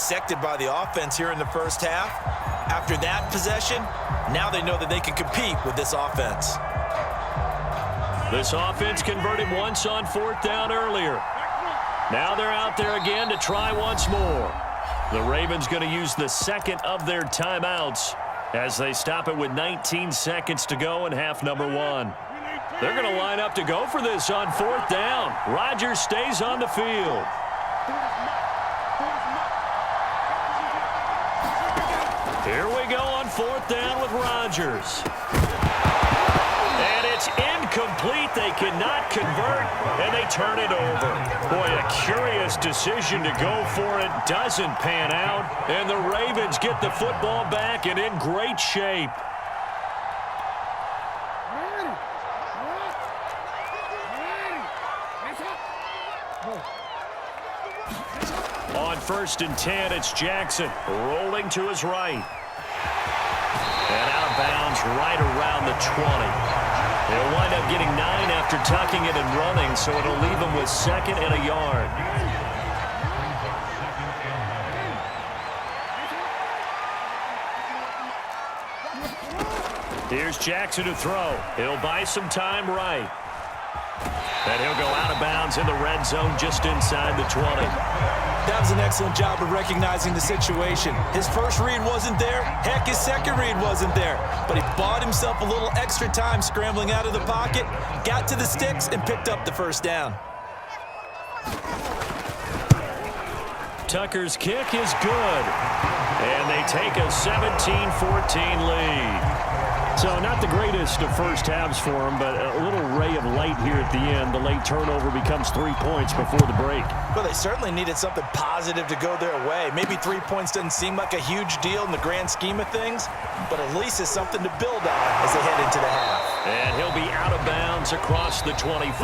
dissected by the offense here in the first half. After that possession, now they know that they can compete with this offense. This offense converted once on 4th down earlier. Now they're out there again to try once more. The Ravens going to use the second of their timeouts as they stop it with 19 seconds to go in half number 1. They're going to line up to go for this on 4th down. Rodger stays on the field. Here we go on 4th down with Rodgers. And it's incomplete. They cannot convert, and they turn it over. Boy, a curious decision to go for it. Doesn't pan out, and the Ravens get the football back and in great shape. On 1st and 10, it's Jackson rolling to his right. And out of bounds right around the 20. They'll wind up getting 9 after tucking it and running, so it'll leave them with 2nd and a yard. Here's Jackson to throw. He'll buy some time right. And he'll go out of bounds in the red zone just inside the 20. That was an excellent job of recognizing the situation. His first read wasn't there. Heck, his second read wasn't there. But he bought himself a little extra time scrambling out of the pocket, got to the sticks, and picked up the first down. Tucker's kick is good. And they take a 17-14 lead. So not the greatest of first halves for him, but a little ray of light here at the end. The late turnover becomes 3 points before the break. Well, they certainly needed something positive to go their way. Maybe 3 points doesn't seem like a huge deal in the grand scheme of things, but at least it's something to build on as they head into the half. And he'll be out of bounds across the 25.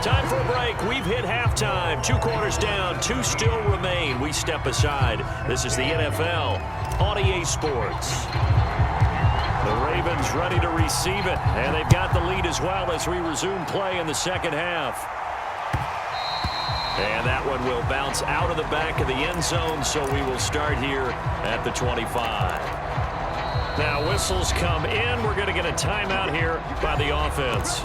Time for a break. We've hit halftime. 2 quarters down, 2 still remain. We step aside. This is the NFL on EA Sports. The Ravens ready to receive it, and they've got the lead as well as we resume play in the second half. And that one will bounce out of the back of the end zone, so we will start here at the 25. Now whistles come in. We're going to get a timeout here by the offense.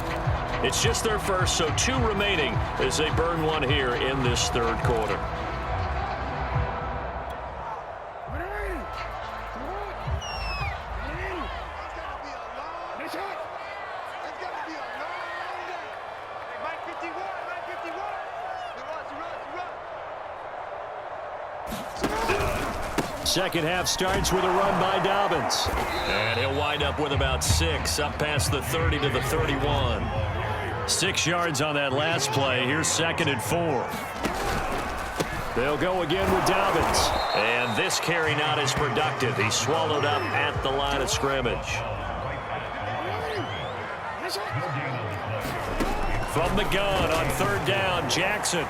It's just their first, so 2 remaining as they burn one here in this third quarter. Second half starts with a run by Dobbins. And he'll wind up with about 6, up past the 30 to the 31. 6 yards on that last play. Here's 2nd and 4. They'll go again with Dobbins. And this carry not as productive. He's swallowed up at the line of scrimmage. From the gun on 3rd down, Jackson.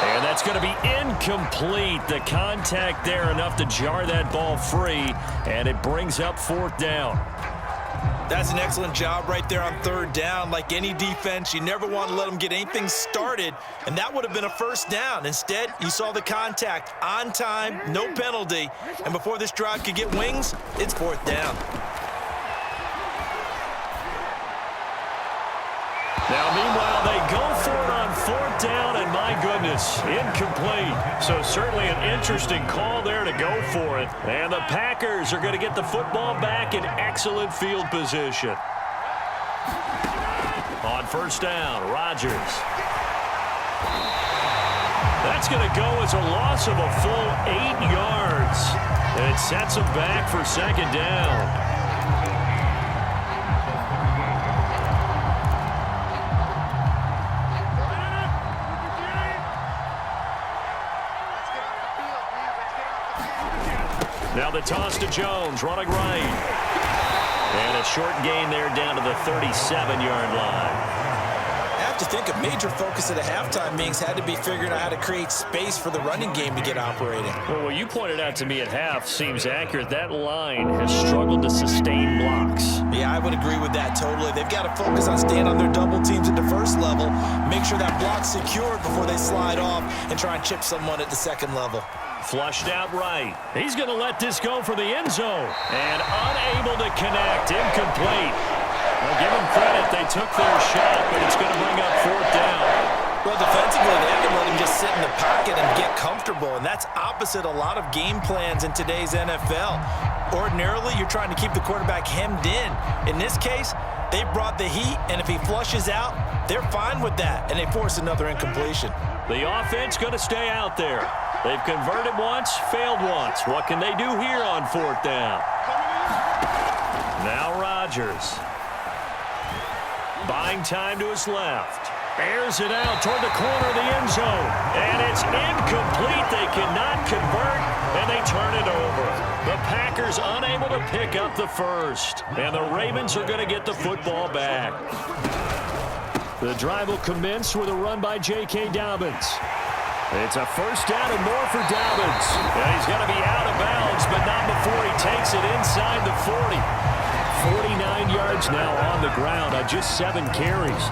And that's going to be incomplete. The contact there enough to jar that ball free, and it brings up 4th down. That's an excellent job right there on 3rd down. Like any defense, you never want to let them get anything started, and that would have been a first down. Instead, you saw the contact on time, no penalty, and before this drive could get wings, it's 4th down. Now, meanwhile, they go for it on 4th down, and my goodness, incomplete. So certainly an interesting call there to go for it. And the Packers are going to get the football back in excellent field position. On 1st down, Rodgers. That's going to go as a loss of a full 8 yards. And it sets them back for 2nd down. Now the toss to Jones, running right. And a short gain there down to the 37-yard line. have to think a major focus at the halftime meetings had to be figuring out how to create space for the running game to get operating. Well, what you pointed out to me at half seems accurate. That line has struggled to sustain blocks. Yeah, I would agree with that totally. They've got to focus on staying on their double teams at the first level, make sure that block's secured before they slide off and try and chip someone at the second level. Flushed out right. He's going to let this go for the end zone. And unable to connect. Incomplete. Well, give them credit. They took their shot, but it's going to bring up fourth down. Well, defensively, they have to let him just sit in the pocket and get comfortable, and that's opposite a lot of game plans in today's NFL. Ordinarily, you're trying to keep the quarterback hemmed in. In this case, they brought the heat, and if he flushes out, they're fine with that, and they force another incompletion. The offense going to stay out there. They've converted once, failed once. What can they do here on fourth down? Now Rodgers. Buying time to his left. Airs it out toward the corner of the end zone. And it's incomplete. They cannot convert, and they turn it over. The Packers unable to pick up the first. And the Ravens are going to get the football back. The drive will commence with a run by J.K. Dobbins. It's a first down and more for Dobbins. And he's going to be out of bounds, but not before he takes it inside the 40. 49 yards now on the ground on just 7 carries.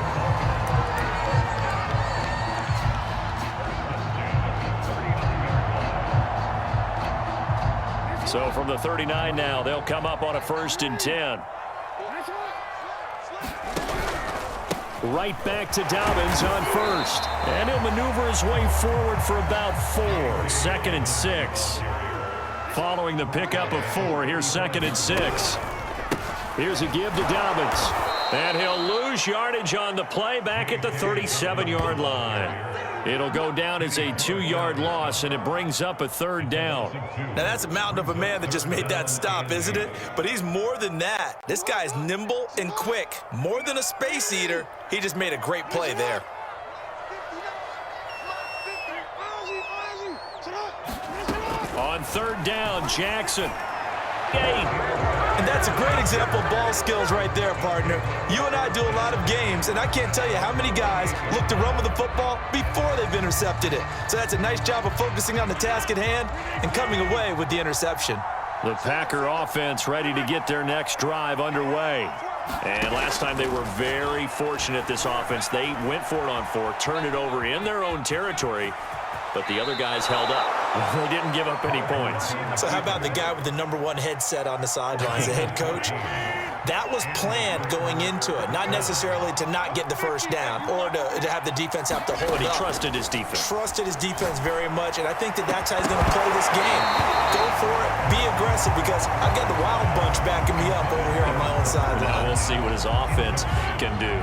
So from the 39 now, they'll come up on a 1st and 10. Right back to Dobbins on first. And he'll maneuver his way forward for about 4. 2nd and 6. Following the pickup of 4, here's 2nd and 6. Here's a give to Dobbins. And he'll lose yardage on the play back at the 37-yard line. It'll go down as a 2-yard loss, and it brings up a 3rd down. Now, that's a mountain of a man that just made that stop, isn't it? But he's more than that. This guy's nimble and quick. More than a space eater. He just made a great play there. On 3rd down, Jackson. And that's a great example of ball skills right there, partner. You and I do a lot of games, and I can't tell you how many guys look to run with the football before they've intercepted it. So that's a nice job of focusing on the task at hand and coming away with the interception. The Packer offense ready to get their next drive underway. And last time they were very fortunate, this offense. They went for it on 4, turned it over in their own territory, but the other guys held up. They didn't give up any points. So how about the guy with the #1 headset on the sidelines, the head coach? That was planned going into it, not necessarily to not get the first down or to have the defense have to hold up. But he trusted his defense. Trusted his defense very much, and I think that's how he's going to play this game. Go for it, be aggressive, because I've got the Wild Bunch backing me up over here on my own sideline. Now we'll see what his offense can do.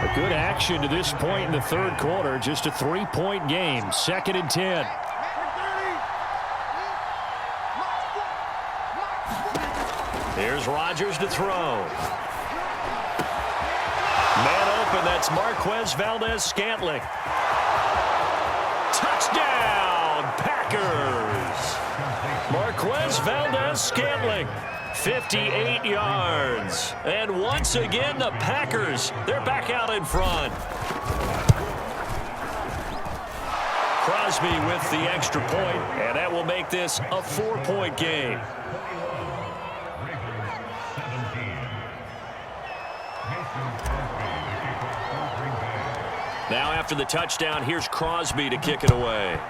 A good action to this point in the 3rd quarter. Just a 3-point game. 2nd and 10. Here's Rodgers to throw. Man open, that's Marquez Valdez-Scantling. Touchdown, Packers! Marquez Valdez-Scantling, 58 yards. And once again, the Packers, they're back out in front. Crosby with the extra point, and that will make this a 4-point game. Now after the touchdown, here's Crosby to kick it away.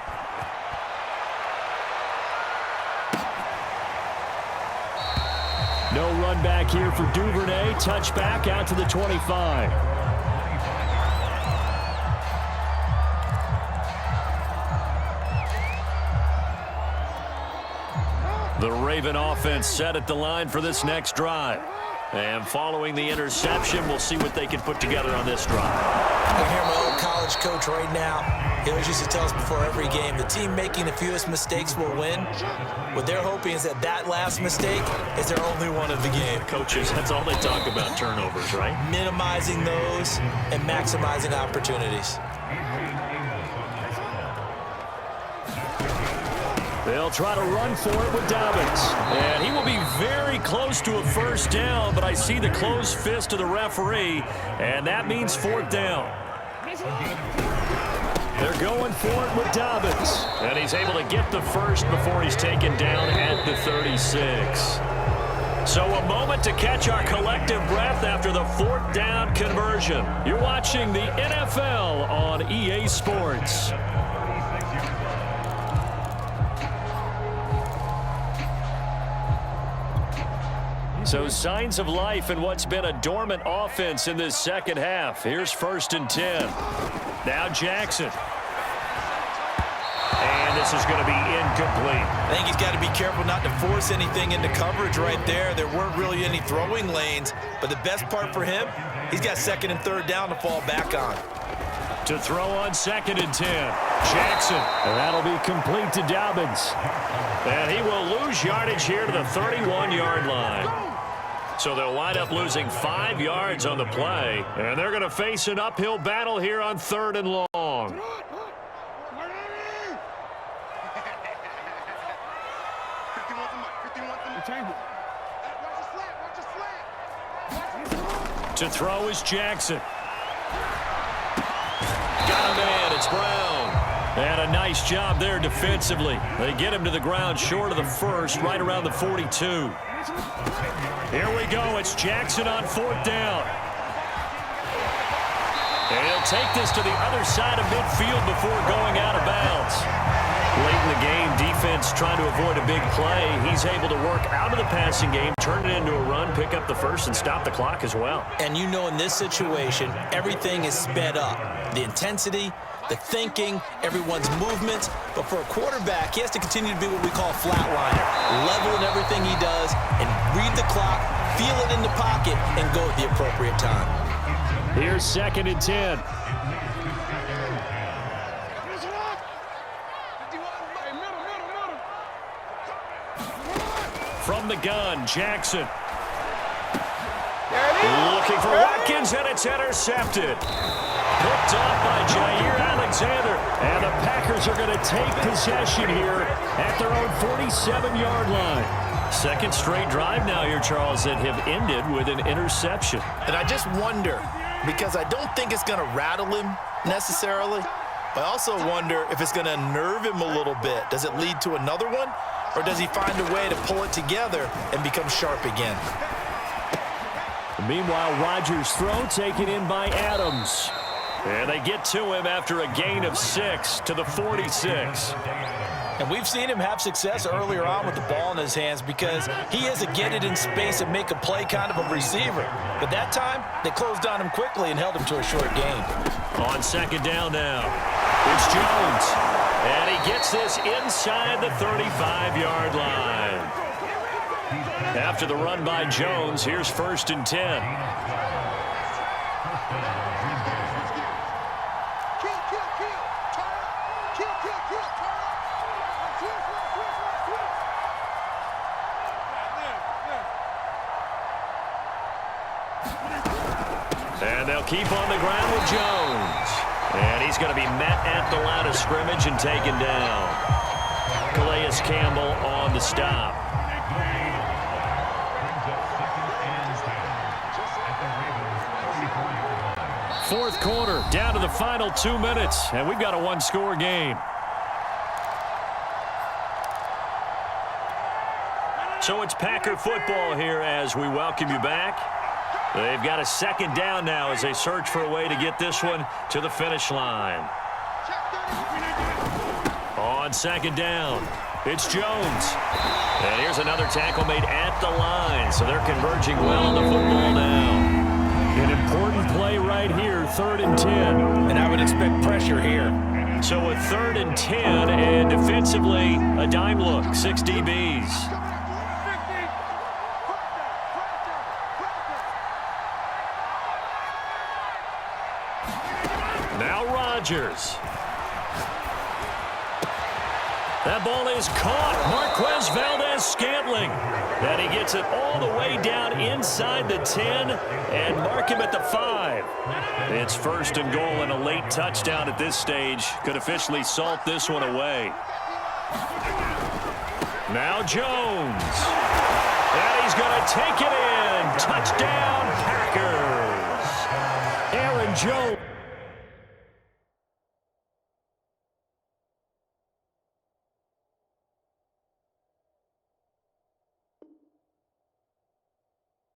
No run back here for Duvernay. Touchback out to the 25. The Raven offense set at the line for this next drive. And following the interception, we'll see what they can put together on this drive. I can hear my old college coach right now. He always used to tell us before every game, the team making the fewest mistakes will win. What they're hoping is that last mistake is their only one of the game. Coaches, that's all they talk about, turnovers, right? Minimizing those and maximizing opportunities. They'll try to run for it with Dobbins. And he will be very close to a first down, but I see the closed fist of the referee, and that means 4th down. They're going for it with Dobbins. And he's able to get the first before he's taken down at the 36. So a moment to catch our collective breath after the fourth down conversion. You're watching the NFL on EA Sports. So signs of life in what's been a dormant offense in this second half. Here's 1st and 10. Now Jackson. And this is going to be incomplete. I think he's got to be careful not to force anything into coverage right there. There weren't really any throwing lanes, but the best part for him, he's got 2nd and 3rd down to fall back on. To throw on 2nd and 10. Jackson. And that'll be complete to Dobbins. And he will lose yardage here to the 31-yard line. So they'll wind up losing 5 yards on the play. And they're going to face an uphill battle here on 3rd and long. To throw is Jackson. Got a man. It's Brown. And a nice job there defensively. They get him to the ground short of the first, right around the 42. Here we go. It's Jackson on 4th down. And he'll take this to the other side of midfield before going out of bounds. Late in the game, defense trying to avoid a big play. He's able to work out of the passing game, turn it into a run, pick up the first, and stop the clock as well. And you know in this situation, everything is sped up. The intensity, the thinking, everyone's movements. But for a quarterback, he has to continue to be what we call a flatliner. Level in everything he does and read the clock, feel it in the pocket, and go at the appropriate time. Here's 2nd and 10. From the gun, Jackson. Looking for Watkins, and it's intercepted. Picked off by Jair Alexander. And the Packers are going to take possession here at their own 47-yard line. 2nd straight drive now here, Charles, that have ended with an interception. And I just wonder, because I don't think it's going to rattle him necessarily, but I also wonder if it's going to unnerve him a little bit. Does it lead to another one? Or does he find a way to pull it together and become sharp again? Meanwhile, Rodger's throw taken in by Adams. And they get to him after a gain of 6 to the 46. And we've seen him have success earlier on with the ball in his hands because he is a get it in space and make a play kind of a receiver. But that time, they closed on him quickly and held him to a short gain. On 2nd down now, it's Jones. And he gets this inside the 35-yard line. After the run by Jones, here's 1st and 10. And they'll keep on the ground with Jones. And he's going to be met at the line of scrimmage and taken down. Calais Campbell on the stop. Fourth quarter, down to the final 2 minutes, and we've got a one-score game. So it's Packer football here as we welcome you back. They've got a 2nd down now as they search for a way to get this one to the finish line. On 2nd down, it's Jones. And here's another tackle made at the line, so they're converging well on the football now. An important play right here, 3rd and 10. And I would expect pressure here. So a 3rd and 10, and defensively, a dime look, 6 DBs. Now Rodgers. That ball is caught. Marquez Valdez-Scantling. And he gets it all the way down inside the 10 and mark him at the 5. It's 1st and goal, and a late touchdown at this stage could officially salt this one away. Now Jones. And he's going to take it in. Touchdown, Packers. Aaron Jones.